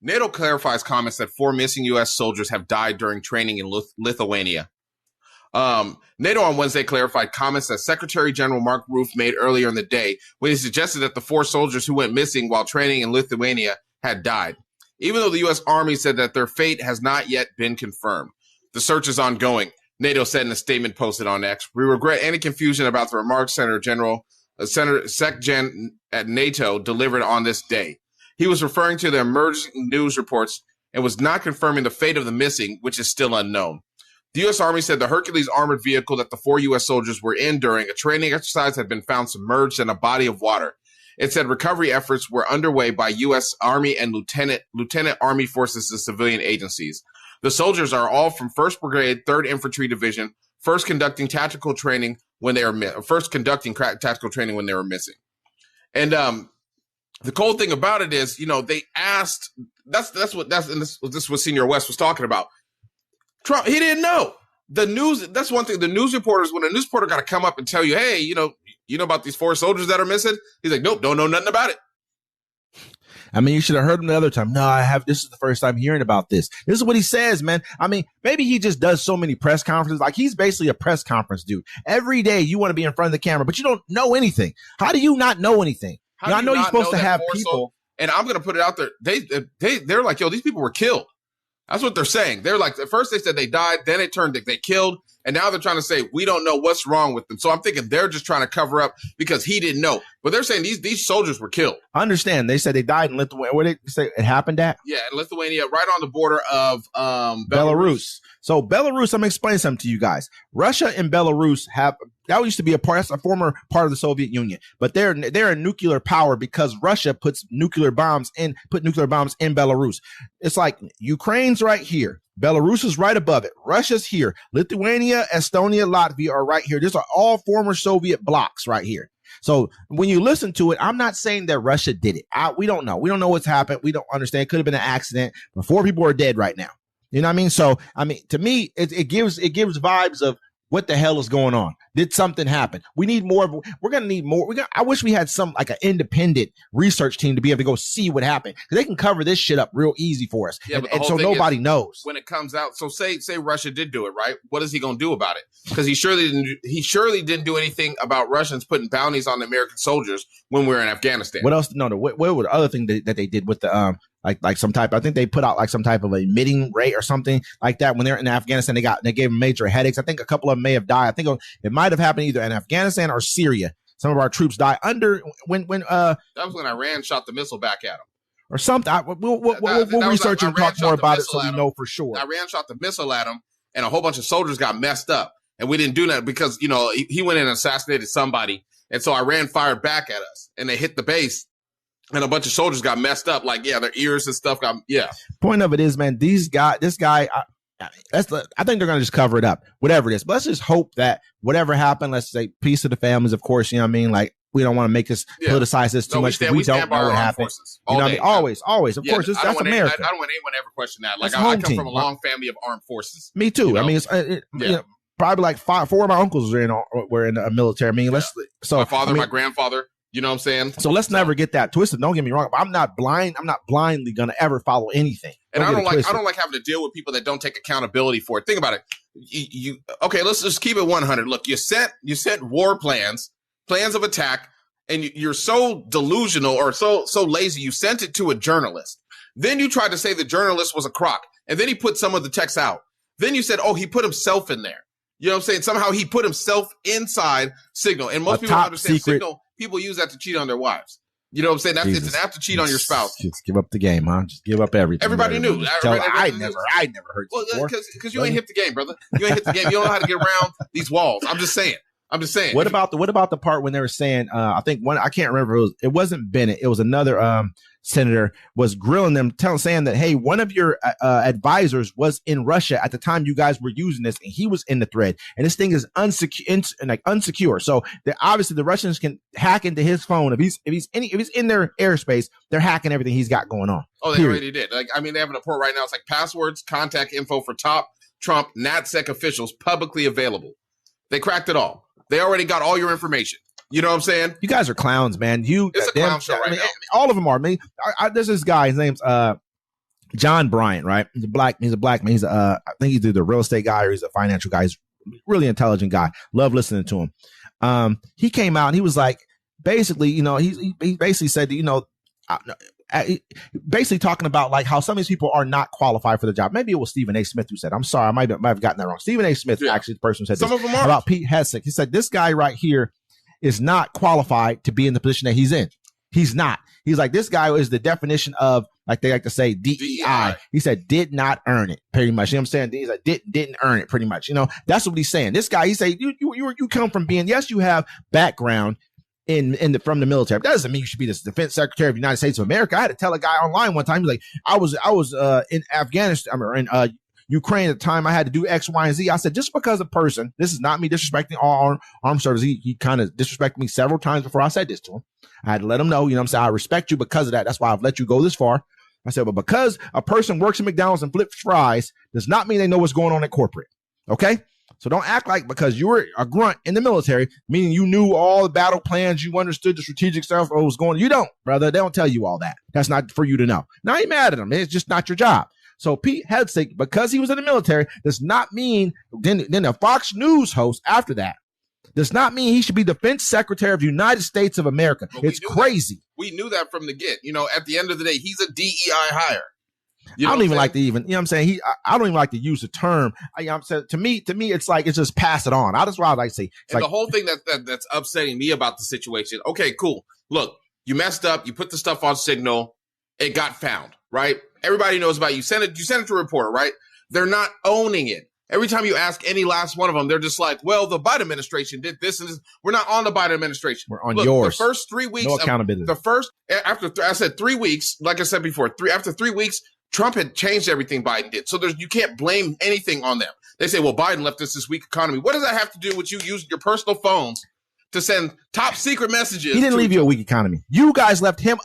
NATO clarifies comments that 4 missing U.S. soldiers have died during training in Lithuania. NATO on Wednesday clarified comments that Secretary General Mark Rutte made earlier in the day when he suggested that the 4 soldiers who went missing while training in Lithuania had died, even though the U.S. Army said that their fate has not yet been confirmed. The search is ongoing, NATO said in a statement posted on X. We regret any confusion about the remarks Sec Gen at NATO delivered on this day. He was referring to the emerging news reports and was not confirming the fate of the missing, which is still unknown. The U.S. Army said the Hercules armored vehicle that the 4 U.S. soldiers were in during a training exercise had been found submerged in a body of water. It said recovery efforts were underway by U.S. Army and Lieutenant Army forces and civilian agencies. The soldiers are all from 1st Brigade, 3rd Infantry Division, first conducting tactical training when they were missing. And the cool thing about it is, they asked. This was Senior West was talking about. Trump, he didn't know the news. That's one thing. The news reporters, when a news reporter got to come up and tell you, hey, you know about these 4 soldiers that are missing. He's like, nope, don't know nothing about it. I mean, you should have heard him the other time. No, this is the first time hearing about this. This is what he says, man. I mean, maybe he just does so many press conferences. Like, he's basically a press conference dude. Every day you want to be in front of the camera, but you don't know anything. How do you not know anything? I know you're supposed to have people. And I'm going to put it out there. They're like, yo, these people were killed. That's what they're saying. They're like, at first they said they died, then it turned they killed, and now they're trying to say we don't know what's wrong with them. So I'm thinking they're just trying to cover up because he didn't know. But they're saying these soldiers were killed. I understand. They said they died in Lithuania. Where did they say it happened at? Yeah, in Lithuania, right on the border of Belarus. So Belarus, I'm going to explain something to you guys. Russia and Belarus that used to be a former part of the Soviet Union, but they're a nuclear power because Russia put nuclear bombs in Belarus. It's like Ukraine's right here. Belarus is right above it. Russia's here. Lithuania, Estonia, Latvia are right here. These are all former Soviet blocks right here. So when you listen to it, I'm not saying that Russia did it. We don't know. We don't know what's happened. We don't understand. It could have been an accident, but 4 people are dead right now. You know what I mean? So, I mean, to me, it gives vibes of what the hell is going on? Did something happen? We need more. We're going to need more. I wish we had some like an independent research team to be able to go see what happened, because they can cover this shit up real easy for us. Yeah, and so nobody knows when it comes out. So say Russia did do it, right? What is he going to do about it? Because he surely didn't do anything about Russians putting bounties on the American soldiers when we were in Afghanistan. What else? No. What were the other thing that they did with the like some type? I think they put out like some type of emitting rate or something like that when they're in Afghanistan. They gave them major headaches. I think a couple of them may have died. I think it might have happened either in Afghanistan or Syria. Some of our troops died when that was when Iran shot the missile back at them or something. We'll research and talk more about it so we know for sure. Iran shot the missile at them, and a whole bunch of soldiers got messed up, and we didn't do that because he went in and assassinated somebody, and so Iran fired back at us, and they hit the base. And a bunch of soldiers got messed up, like, their ears and stuff got, Point of it is, man, this guy, I think they're going to just cover it up, whatever it is. But let's just hope that whatever happened, let's say peace to the families, of course, you know what I mean? Like, we don't want to make this politicize this too much because we don't know what happened. You know what I mean? Always. Of course, that's America. I don't want anyone to ever question that. Like, I come from a long family of armed forces. Me too. I mean, probably like 4 of my uncles were in the military. I mean, my father, my grandfather. You know what I'm saying? So let's never get that twisted. Don't get me wrong. I'm not blind. I'm not blindly going to ever follow anything. And I don't like having to deal with people that don't take accountability for it. Think about it. Okay, let's just keep it 100. Look, you set war plans of attack, and you're so delusional or so lazy. You sent it to a journalist. Then you tried to say the journalist was a crock, and then he put some of the text out. Then you said, oh, he put himself in there. You know what I'm saying? Somehow he put himself inside Signal, and most people don't understand Signal. People use that to cheat on their wives. You know what I'm saying? It's an app to cheat on your spouse. Just give up the game, huh? Just give up everything. Everybody knew. I never heard before. Because you ain't hit the game, brother. You ain't hit the game. You don't know how to get around these walls. I'm just saying. What about the part when they were saying? I think I can't remember. It wasn't Bennett. It was another senator was grilling them, saying that, hey, one of your advisors was in Russia at the time you guys were using this, and he was in the thread, and this thing is unsecure. So obviously the Russians can hack into his phone if he's in their airspace. They're hacking everything he's got going on. Oh, they already did. Like, I mean, they have a report right now. It's like passwords, contact info for top Trump NatSec officials publicly available. They cracked it all. They already got all your information. You know what I'm saying? You guys are clowns, man. It's a clown show right now. All of them are. There's this guy. His name's John Bryant, right? He's a black man. He's I think he's either a real estate guy or he's a financial guy. He's a really intelligent guy. Love listening to him. He came out and he was like, basically, he basically said, basically talking about like how some of these people are not qualified for the job. Maybe it was Stephen A. Smith who said, I'm sorry, I might have gotten that wrong. Stephen A. Smith, actually the person who said some this of them are. About Pete Hegseth. He said, this guy right here is not qualified to be in the position that he's in. He's not. He's like, this guy is the definition of, like they like to say, DEI. He said, did not earn it, pretty much. You know what I'm saying? He's like, didn't earn it, pretty much. That's what he's saying. This guy, he said, you come from being, yes, you have background from the military. But that doesn't mean you should be the defense secretary of the United States of America. I had to tell a guy online one time, he's like, I was in Afghanistan or in Ukraine at the time. I had to do X, Y, and Z. I said, just because a person, this is not me disrespecting all armed services. He kind of disrespected me several times before I said this to him. I had to let him know, what I'm saying? I respect you because of that. That's why I've let you go this far. I said, but because a person works at McDonald's and flips fries does not mean they know what's going on at corporate. Okay? So don't act like because you were a grunt in the military, meaning you knew all the battle plans, you understood the strategic stuff, what was going on. You don't, brother. They don't tell you all that. That's not for you to know. Now, I ain't mad at them. It's just not your job. So Pete Hegseth, because he was in the military, does not mean, then a Fox News host after that, does not mean he should be defense secretary of the United States of America. It's crazy. We knew that from the get. At the end of the day, he's a DEI hire. I don't even like to even, I don't even like to use the term. I'm saying to me, it's like, it's just pass it on. That's why I like to say. And the whole thing that's upsetting me about the situation. Okay, cool. Look, you messed up. You put the stuff on Signal. It got found, right? Everybody knows about it. You sent it to a reporter, right? They're not owning it. Every time you ask any last one of them, they're just like, well, the Biden administration did this and this. We're not on the Biden administration. We're on yours. The first 3 weeks. No accountability. I said 3 weeks, like I said before, after 3 weeks, Trump had changed everything Biden did. So you can't blame anything on them. They say, well, Biden left us this weak economy. What does that have to do with you using your personal phones to send top secret messages? He didn't leave you a weak economy. You guys left him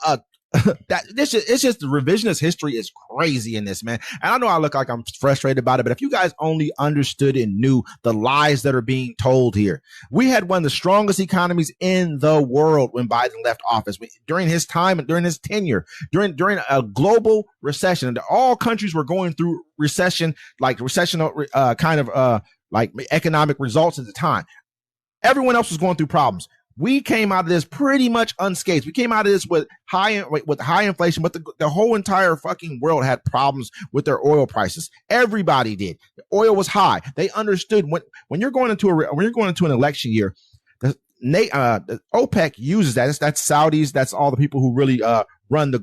it's just the revisionist history is crazy in this, man. And I know I look like I'm frustrated about it, but if you guys only understood and knew the lies that are being told here, we had one of the strongest economies in the world when Biden left office. During his time and during his tenure, during a global recession, and all countries were going through recession, like like economic results at the time. Everyone else was going through problems. We came out of this pretty much unscathed. We came out of this with high inflation, but the whole entire fucking world had problems with their oil prices. Everybody did. The oil was high. They understood when you're going into an election year, the OPEC uses that. That's Saudis. That's all the people who really run the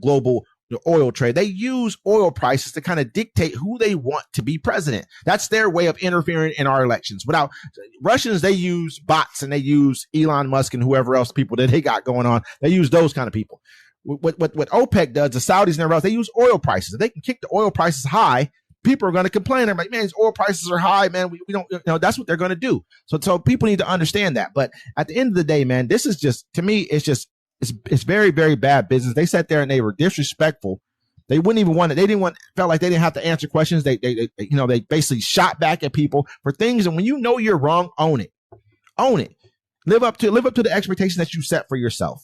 oil trade. They use oil prices to kind of dictate who they want to be president. That's their way of interfering in our elections. Without Russians, they use bots and they use Elon Musk and whoever else people that they got going on. They use those kind of people. What OPEC does, the Saudis and everyone else, they use oil prices. If they can kick the oil prices high, people are going to complain. They're like, man, these oil prices are high, man. We don't, that's what they're going to do. So people need to understand that. But at the end of the day, man, this is just, to me, it's very, very bad business. They sat there and they were disrespectful. They wouldn't even want it. Felt like they didn't have to answer questions. They basically shot back at people for things. And when you know you're wrong, own it. Live up to the expectation that you set for yourself.